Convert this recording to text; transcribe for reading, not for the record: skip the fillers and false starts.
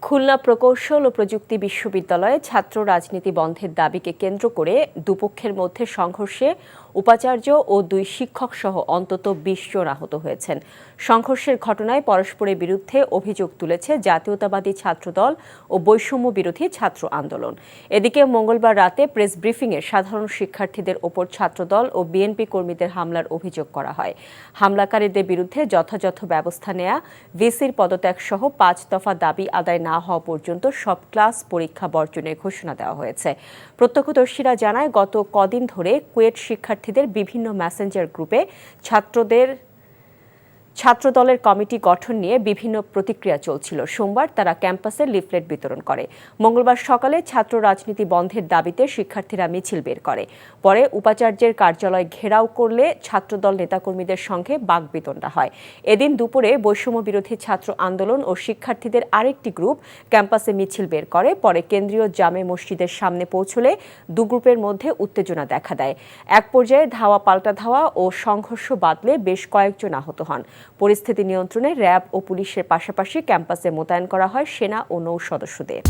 খুলনা প্রকৌশল ও প্রযুক্তি বিশ্ববিদ্যালয়ে ছাত্র রাজনীতি বন্ধের দাবিকে কেন্দ্র করে দুপক্ষের মধ্যে সংঘর্ষে উপাচার্য ও 2 শিক্ষক সহ অন্তত 20 জন আহত হয়েছেন। সংঘর্ষের ঘটনায় পরস্পরের বিরুদ্ধে অভিযোগ তুলেছে জাতীয়তাবাদী ছাত্রদল ও বৈষম্য বিরোধী ছাত্র আন্দোলন। এদিকে মঙ্গলবার রাতে প্রেস ব্রিফিংয়ে সাধারণ শিক্ষার্থীদের ওপর ছাত্রদল ও বিএনপি কর্মীদের হামলার অভিযোগ করা হয়। হামলাকারীদের বিরুদ্ধে যথাযথ ব্যবস্থা নেয়া, ভিসির পদত্যাগ সহ 5 দফা দাবি আদায় না হওয়া পর্যন্ত সব ক্লাস পরীক্ষা বর্জনের ঘোষণা দেওয়া হয়েছে। প্রত্যক্ষদর্শীরা জানায়, গত কদিন ধরে কুয়েট শিক্ষার্থীদের বিভিন্ন মেসেঞ্জার গ্রুপে ছাত্রদলের কমিটি গঠন নিয়ে বিভিন্ন প্রতিক্রিয়া চলছিল। সোমবার তারা ক্যাম্পাসে লিফলেট বিতরণ করে। মঙ্গলবার সকালে ছাত্র রাজনীতি বন্ধের দাবিতে শিক্ষার্থীরা মিছিল বের করে। পরে উপাচার্যের কার্যালয় ঘেরাও করলে ছাত্রদল নেতাকর্মীদের সঙ্গে বাকবিতণ্ডা হয়। এদিন দুপুরে বৈষম্য বিরোধী ছাত্র আন্দোলন ও শিক্ষার্থীদের আরেকটি গ্রুপ ক্যাম্পাসে মিছিল বের করে। পরে কেন্দ্রীয় জামে মসজিদের সামনে পৌঁছলে দু গ্রুপের মধ্যে উত্তেজনা দেখা দেয়। এক পর্যায়ে ধাওয়া পাল্টা ধাওয়া ও সংঘর্ষ বাধলে বেশ কয়েকজন আহত হন। পরিস্থিতি নিয়ন্ত্রণে র্যাব ও পুলিশের পাশাপাশি ক্যাম্পাসে মোতায়েন করা হয় সেনা ও নৌ সদস্যদের।